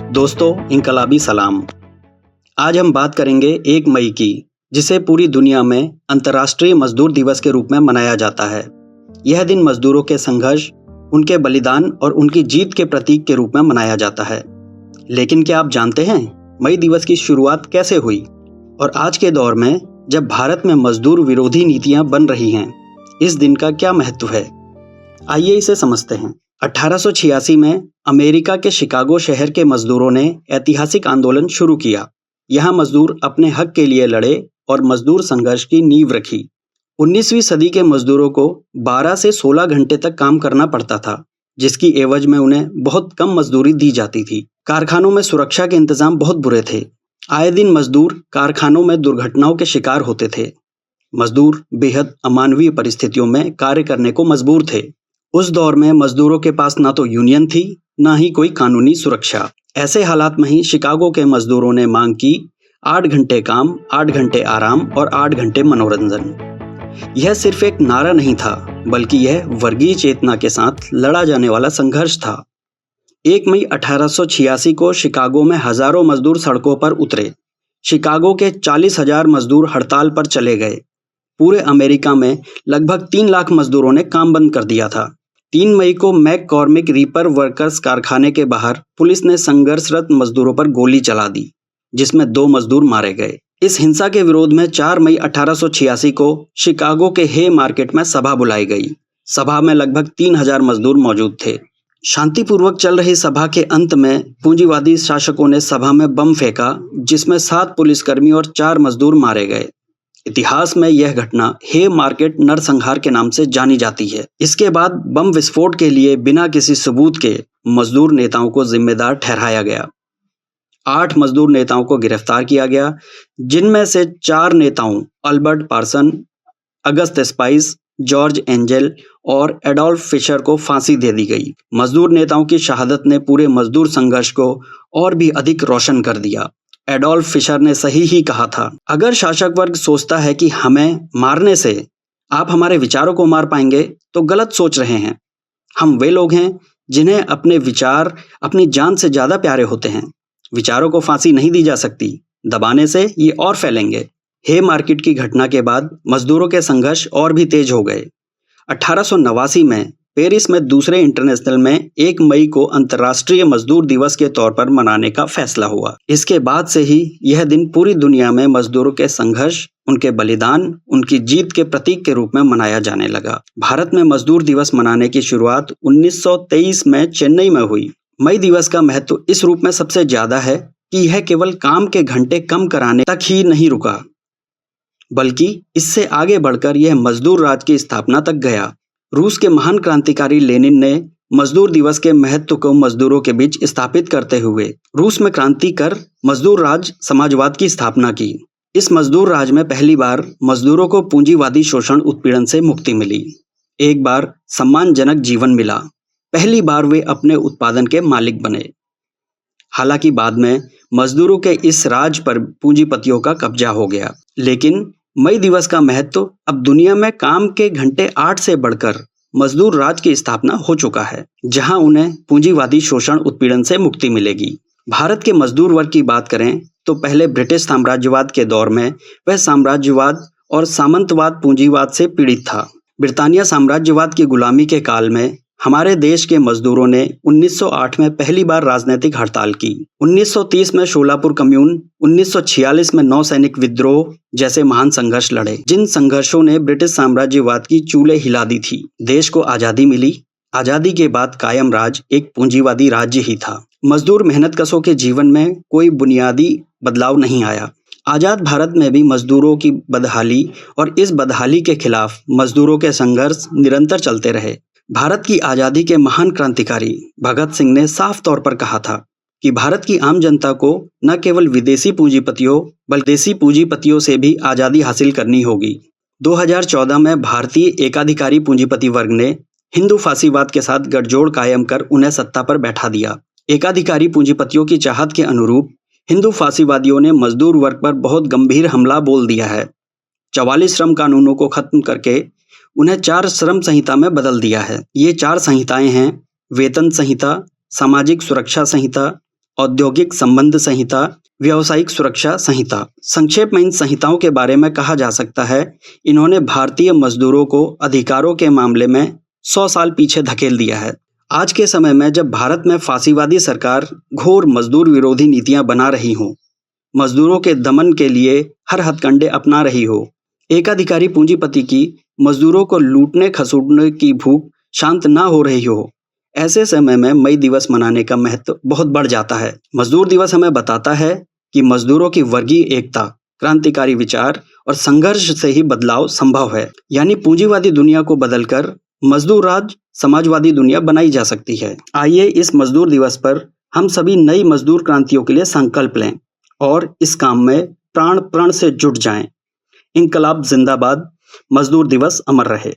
दोस्तों, इनकलाबी सलाम। आज हम बात करेंगे 1 मई की, जिसे पूरी दुनिया में अंतर्राष्ट्रीय मजदूर दिवस के रूप में मनाया जाता है। यह दिन मजदूरों के संघर्ष, उनके बलिदान और उनकी जीत के प्रतीक के रूप में मनाया जाता है। लेकिन क्या आप जानते हैं मई दिवस की शुरुआत कैसे हुई? और आज के दौर में जब भारत में मजदूर विरोधी नीतियां बन रही हैं, इस दिन का क्या महत्व है? आइए इसे समझते हैं। 1886 में अमेरिका के शिकागो शहर के मजदूरों ने ऐतिहासिक आंदोलन शुरू किया। यहाँ मजदूर अपने हक के लिए लड़े और मजदूर संघर्ष की नींव रखी। 19वीं सदी के मजदूरों को 12 से 16 घंटे तक काम करना पड़ता था, जिसकी एवज में उन्हें बहुत कम मजदूरी दी जाती थी। कारखानों में सुरक्षा के इंतजाम बहुत बुरे थे। आए दिन मजदूर कारखानों में दुर्घटनाओं के शिकार होते थे। मजदूर बेहद अमानवीय परिस्थितियों में कार्य करने को मजबूर थे। उस दौर में मजदूरों के पास ना तो यूनियन थी, ना ही कोई कानूनी सुरक्षा। ऐसे हालात में ही शिकागो के मजदूरों ने मांग की 8 घंटे काम, 8 घंटे आराम और 8 घंटे मनोरंजन। यह सिर्फ एक नारा नहीं था, बल्कि यह वर्गीय चेतना के साथ लड़ा जाने वाला संघर्ष था। 1 मई 1886 को शिकागो में हजारों मजदूर सड़कों पर उतरे। शिकागो के 40,000 मजदूर हड़ताल पर चले गए। पूरे अमेरिका में लगभग 3 लाख मजदूरों ने काम बंद कर दिया था। 3 मई को मैककॉर्मिक रीपर वर्कर्स कारखाने के बाहर पुलिस ने संघर्षरत मजदूरों पर गोली चला दी, जिसमें 2 मजदूर मारे गए। इस हिंसा के विरोध में 4 मई 1886 को शिकागो के हे मार्केट में सभा बुलाई गई। सभा में लगभग 3,000 मजदूर मौजूद थे। शांतिपूर्वक चल रही सभा के अंत में पूंजीवादी शासकों ने सभा में बम फेंका, जिसमें 7 पुलिसकर्मी और 4 मजदूर मारे गए। इतिहास में यह घटना हे मार्केट नरसंहार के नाम से जानी जाती है। इसके बाद बम विस्फोट के लिए बिना किसी सबूत के मजदूर नेताओं को जिम्मेदार ठहराया गया। 8 मजदूर नेताओं को गिरफ्तार किया गया, जिनमें से 4 नेताओं अल्बर्ट पार्सन, अगस्त स्पाइस, जॉर्ज एंजेल और एडोल्फ फिशर को फांसी दे दी गई। मजदूर नेताओं की शहादत ने पूरे मजदूर संघर्ष को और भी अधिक रोशन कर दिया। एडोल्फ फिशर ने सही ही कहा था, अगर शासक वर्ग सोचता है कि हमें मारने से आप हमारे विचारों को मार पाएंगे, तो गलत सोच रहे हैं। हम वे लोग हैं जिन्हें अपने विचार अपनी जान से ज्यादा प्यारे होते हैं। विचारों को फांसी नहीं दी जा सकती, दबाने से ये और फैलेंगे। हे मार्केट की घटना के बाद मजदूरों के संघर्ष और भी तेज हो गए। 1889 में पेरिस में दूसरे इंटरनेशनल में 1 मई को अंतर्राष्ट्रीय मजदूर दिवस के तौर पर मनाने का फैसला हुआ। इसके बाद से ही यह दिन पूरी दुनिया में मजदूरों के संघर्ष, उनके बलिदान, उनकी जीत के प्रतीक के रूप में मनाया जाने लगा। भारत में मजदूर दिवस मनाने की शुरुआत 1923 में चेन्नई में हुई। मई दिवस का महत्व इस रूप में सबसे ज्यादा है कि यह केवल काम के घंटे कम कराने तक ही नहीं रुका, बल्कि इससे आगे बढ़कर यह मजदूर राज की स्थापना तक गया। रूस के महान क्रांतिकारी लेनिन ने मजदूर दिवस के महत्व को मजदूरों के बीच स्थापित करते हुए रूस में क्रांति कर मजदूर राज समाजवाद की स्थापना की। इस मजदूर राज में पहली बार मजदूरों को पूंजीवादी शोषण उत्पीड़न से मुक्ति मिली। एक बार सम्मानजनक जीवन मिला। पहली बार वे अपने उत्पादन के मालिक बने। हालांकि बाद में मजदूरों के इस राज पर पूंजीपतियों का कब्जा हो गया। लेकिन मई दिवस का महत्व अब दुनिया में काम के घंटे 8 से बढ़कर मजदूर राज की स्थापना हो चुका है, जहां उन्हें पूंजीवादी शोषण उत्पीड़न से मुक्ति मिलेगी। भारत के मजदूर वर्ग की बात करें तो पहले ब्रिटिश साम्राज्यवाद के दौर में वह साम्राज्यवाद और सामंतवाद पूंजीवाद से पीड़ित था। ब्रिटानिया साम्राज्यवाद की गुलामी के काल में हमारे देश के मजदूरों ने 1908 में पहली बार राजनीतिक हड़ताल की। 1930 में शोलापुर कम्यून, 1946 में नौसैनिक विद्रोह जैसे महान संघर्ष लड़े, जिन संघर्षों ने ब्रिटिश साम्राज्यवाद की चूल्हे हिला दी थी। देश को आजादी मिली। आजादी के बाद कायम राज एक पूंजीवादी राज्य ही था। मजदूर मेहनतकशों के जीवन में कोई बुनियादी बदलाव नहीं आया। आजाद भारत में भी मजदूरों की बदहाली और इस बदहाली के खिलाफ मजदूरों के संघर्ष निरंतर चलते रहे। भारत की आजादी के महान क्रांतिकारी भगत सिंह ने साफ तौर पर कहा था कि भारत की आम जनता को न केवल विदेशी पूंजीपतियों बल्कि देसी पूंजीपतियों से भी आजादी हासिल करनी होगी। 2014 में भारतीय एकाधिकारी पूंजीपति वर्ग ने हिंदू फासीवाद के साथ गठजोड़ कायम कर उन्हें सत्ता पर बैठा दिया। एकाधिकारी पूंजीपतियों की चाहत के अनुरूप हिंदू फासीवादियों ने मजदूर वर्ग पर बहुत गंभीर हमला बोल दिया है। 44 श्रम कानूनों को खत्म करके उन्हें 4 श्रम संहिता में बदल दिया है। ये 4 संहिताएं हैं: वेतन संहिता, सामाजिक सुरक्षा संहिता, औद्योगिक संबंध संहिता, व्यावसायिक सुरक्षा संहिता। संक्षेप में इन संहिताओं के बारे में कहा जा सकता है, इन्होंने भारतीय मजदूरों को अधिकारों के मामले में 100 साल पीछे धकेल दिया है। आज के समय में जब भारत में फांसीवादी सरकार घोर मजदूर विरोधी नीतियां बना रही हो, मजदूरों के दमन के लिए हर हथकंडे अपना रही हो, एकाधिकारी पूंजीपति की मजदूरों को लूटने खसूटने की भूख शांत ना हो रही हो, ऐसे समय में मई दिवस मनाने का महत्व बहुत बढ़ जाता है। मजदूर दिवस हमें बताता है कि मजदूरों की वर्गीय एकता, क्रांतिकारी विचार और संघर्ष से ही बदलाव संभव है। यानी पूंजीवादी दुनिया को बदलकर मजदूर राज समाजवादी दुनिया बनाई जा सकती है। आइए इस मजदूर दिवस पर हम सभी नई मजदूर क्रांतियों के लिए संकल्प लें और इस काम में प्राण प्रण से जुट जाएं। इंकलाब जिंदाबाद। मजदूर दिवस अमर रहे।